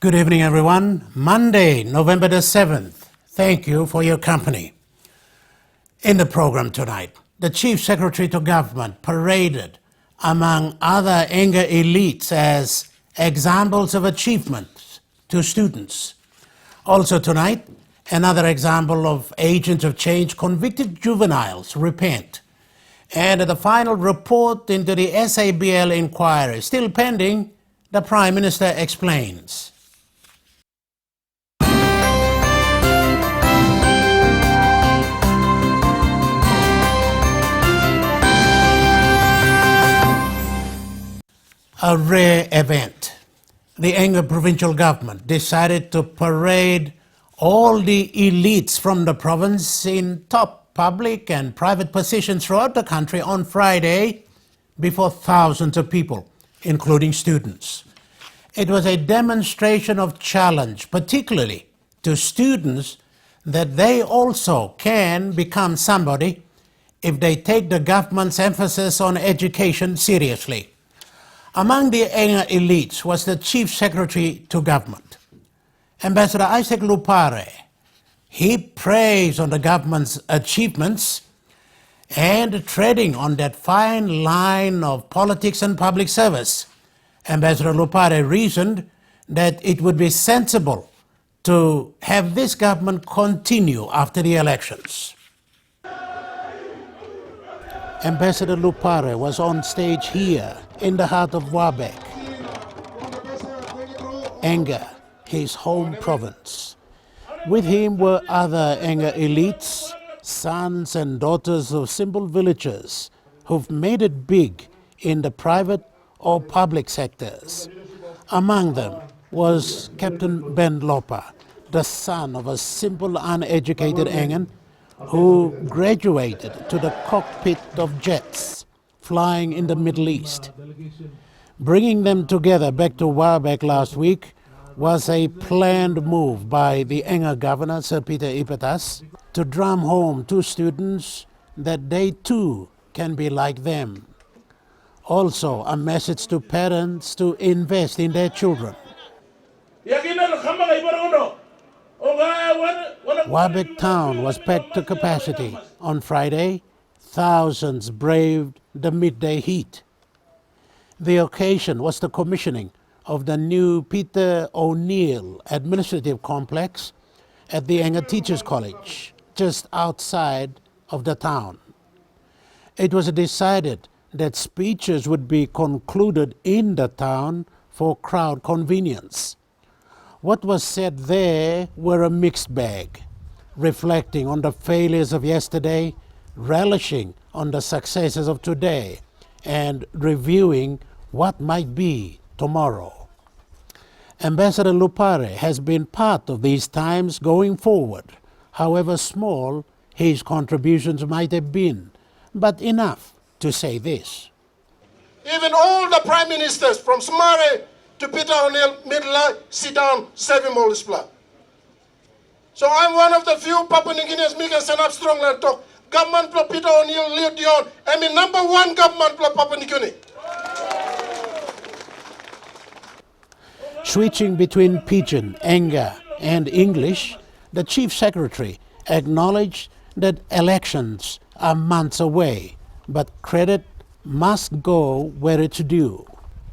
Good evening, everyone. Monday, November the 7th. Thank you for your company. In the program tonight, the Chief Secretary to Government paraded among other Enga elites as examples of achievements to students. Also tonight, another example of agents of change, convicted juveniles repent. And the final report into the SABL inquiry, still pending, the Prime Minister explains. A rare event. The Enga provincial government decided to parade all the elites from the province in top public and private positions throughout the country on Friday before thousands of people, including students. It was a demonstration of challenge, particularly to students, that they also can become somebody if they take the government's emphasis on education seriously. Among the Enga elites was the Chief Secretary to Government, Ambassador Isaac Lupare. He praised on the government's achievements and treading on that fine line of politics and public service. Ambassador Lupare reasoned that it would be sensible to have this government continue after the elections. Ambassador Lupare was on stage here in the heart of Wabek, Enga, his home province. With him were other Enga elites, sons and daughters of simple villagers who've made it big in the private or public sectors. Among them was Captain Ben Lopa, the son of a simple uneducated Engan who graduated to the cockpit of jets flying in the Middle East. Bringing them together back to Wabek last week was a planned move by the Enga governor, Sir Peter Ipetas, to drum home to students that they too can be like them. Also, a message to parents to invest in their children. Wabek town was packed to capacity. On Friday, thousands braved the midday heat. The occasion was the commissioning of the new Peter O'Neill Administrative Complex at the Enga Teachers College, just outside of the town. It was decided that speeches would be concluded in the town for crowd convenience. What was said there were a mixed bag, reflecting on the failures of yesterday, relishing on the successes of today, and reviewing what might be tomorrow. Ambassador Lupare has been part of these times going forward. However small his contributions might have been, but enough to say this. Even all the prime ministers from Sumare to Peter O'Neill, Midla, sit down, 7 more splat. So I'm one of the few Papua New Guineans who can stand up strong and talk. Government for Peter O'Neill, Leo Dion, I mean #1 government for Papua New Guinea. Switching between Pidgin, Enga, and English, the Chief Secretary acknowledged that elections are months away, but credit must go where it's due.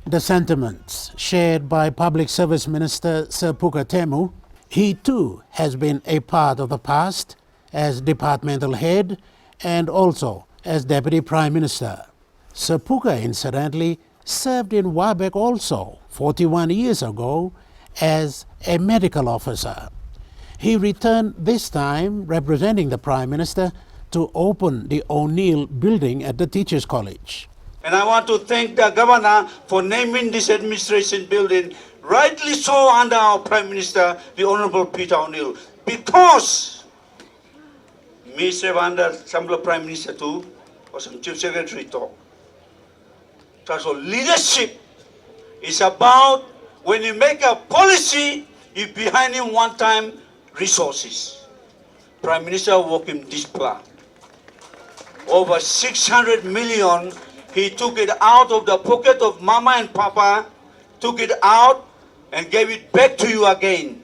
The sentiments shared by Public Service Minister Sir Puka Temu. He too has been a part of the past as departmental head and also as Deputy Prime Minister. Sir Puka, incidentally, served in Wabek also 41 years ago as a medical officer. He returned this time representing the Prime Minister to open the O'Neill building at the Teachers College. And I want to thank the governor for naming this administration building, rightly so, under our Prime Minister, the Honorable Peter O'Neill, because me serve under Sample Prime Minister too, or some Chief Secretary too. So leadership is about when you make a policy, you behind him one time resources. Prime Minister work in this plan. Over 600 million, he took it out of the pocket of Mama and Papa, took it out and gave it back to you again.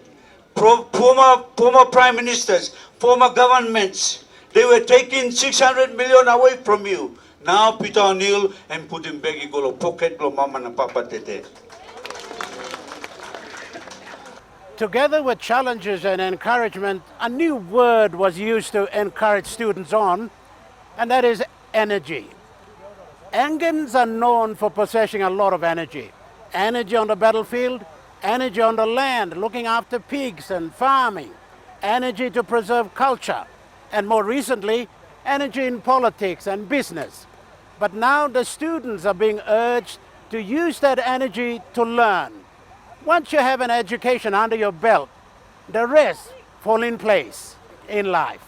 Former prime ministers, former governments, they were taking 600 million away from you. Now Peter O'Neill and put him back in the pocket of mama and papa tete. Together with challenges and encouragement, a new word was used to encourage students on, and that is energy. Angans are known for possessing a lot of energy. Energy on the battlefield, energy on the land, looking after pigs and farming, energy to preserve culture, and more recently, energy in politics and business. But now the students are being urged to use that energy to learn. Once you have an education under your belt, the rest fall in place in life.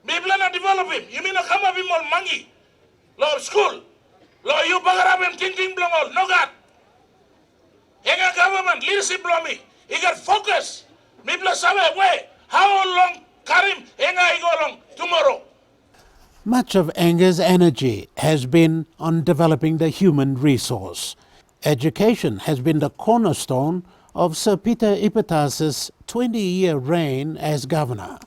Me plan to develop him. You mean to come up him all mangi? Law school. Law you bagarab him thinking blongol. No God. Enga government leadership blow me. He got focus. Me plan sabe way. How long Karim enga he go long tomorrow? Much of Anger's energy has been on developing the human resource. Education has been the cornerstone of Sir Peter Ipeta's 20-year reign as governor.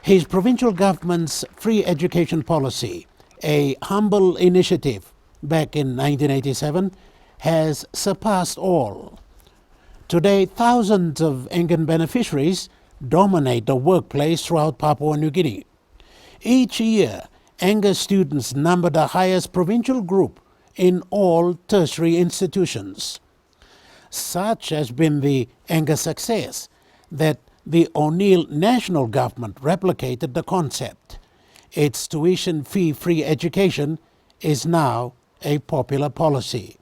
His provincial government's free education policy, a humble initiative back in 1987, has surpassed all. Today, thousands of Angan beneficiaries dominate the workplace throughout Papua New Guinea. Each year, Angar students number the highest provincial group in all tertiary institutions. Such has been the Angar success that the O'Neill national government replicated the concept. Its tuition fee-free education is now a popular policy.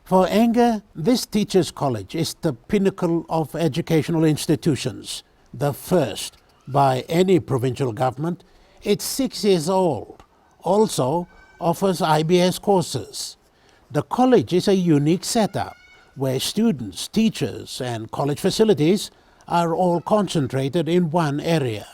For Angar, this teachers' college is the pinnacle of educational institutions, the first by any provincial government. It's 6 years old, also offers IBS courses. The college is a unique setup where students, teachers and college facilities are all concentrated in one area.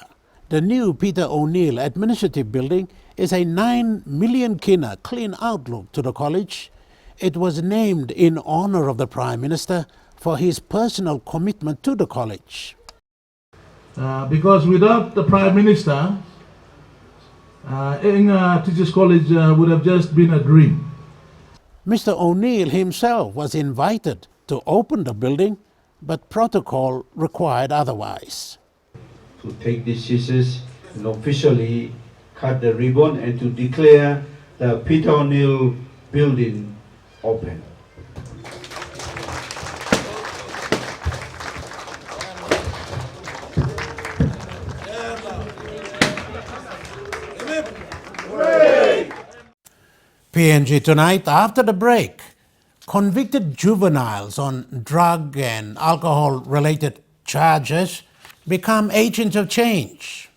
The new Peter O'Neill Administrative Building is a 9 million kina clean outlook to the college. It was named in honor of the Prime Minister for his personal commitment to the college. Because without the Prime Minister, Teachers College would have just been a dream. Mr. O'Neill himself was invited to open the building, but protocol required otherwise. To take this scissors and officially cut the ribbon and to declare the Peter O'Neill building open. PNG tonight, after the break, convicted juveniles on drug and alcohol-related charges become agents of change.